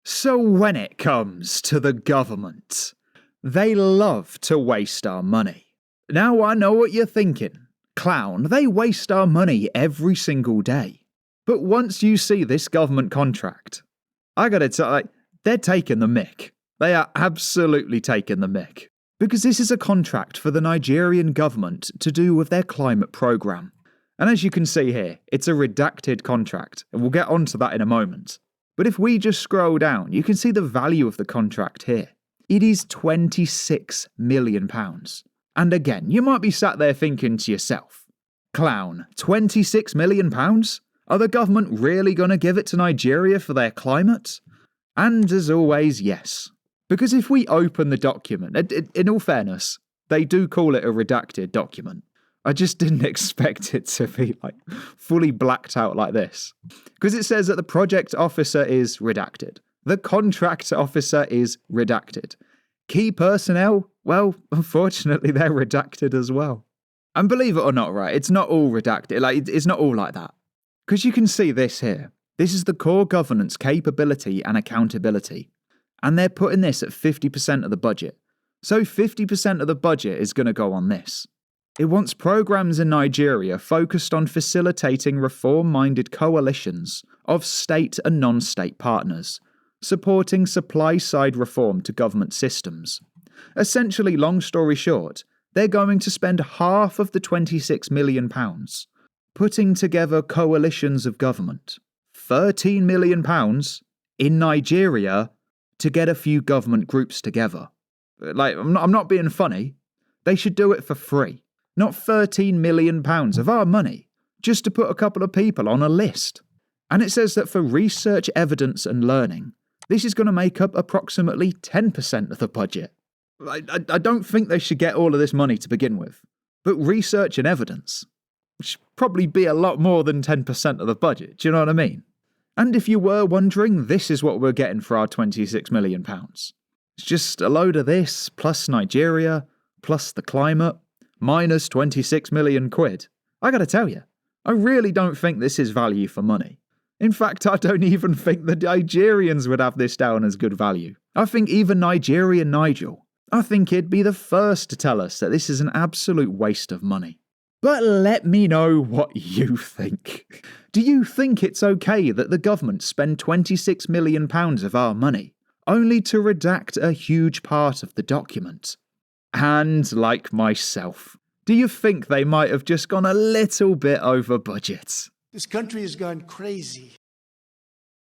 So when it comes to the government, they love to waste our money. Now I know what you're thinking. Clown, they waste our money every single day. But once you see this government contract, I gotta tell you, they're taking the mick. They are absolutely taking the mick. Because this is a contract for the Nigerian government to do with their climate programme. And as you can see here, it's a redacted contract, and we'll get onto that in a moment. But if we just scroll down, you can see the value of the contract here. It is £26 million. And again, you might be sat there thinking to yourself, clown, £26 million? Are the government really going to give it to Nigeria for their climate? And as always, yes. Because if we open the document, in all fairness, they do call it a redacted document. I just didn't expect it to be fully blacked out like this. Because it says that the project officer is redacted. The contract officer is redacted. Key personnel, well, unfortunately, they're redacted as well. And believe it or not, right, it's not all redacted. It's not all like that. Because you can see this here. This is the core governance capability and accountability. And they're putting this at 50% of the budget. So 50% of the budget is going to go on this. It wants programs in Nigeria focused on facilitating reform-minded coalitions of state and non-state partners, supporting supply-side reform to government systems. Essentially, long story short, they're going to spend half of the £26 million putting together coalitions of government. £13 million in Nigeria to get a few government groups together. I'm not being funny. They should do it for free. Not £13 million of our money, just to put a couple of people on a list. And it says that for research, evidence and learning, this is going to make up approximately 10% of the budget. I don't think they should get all of this money to begin with. But research and evidence should probably be a lot more than 10% of the budget, do you know what I mean? And if you were wondering, this is what we're getting for our £26 million. It's just a load of this, plus Nigeria, plus the climate, minus 26 million quid. I gotta tell you, I really don't think this is value for money. In fact, I don't even think the Nigerians would have this down as good value. I think even Nigerian Nigel, I think he'd be the first to tell us that this is an absolute waste of money. But let me know what you think. Do you think it's okay that the government spend £26 million of our money, only to redact a huge part of the document? And like myself, do you think they might have just gone a little bit over budget? This country has gone crazy.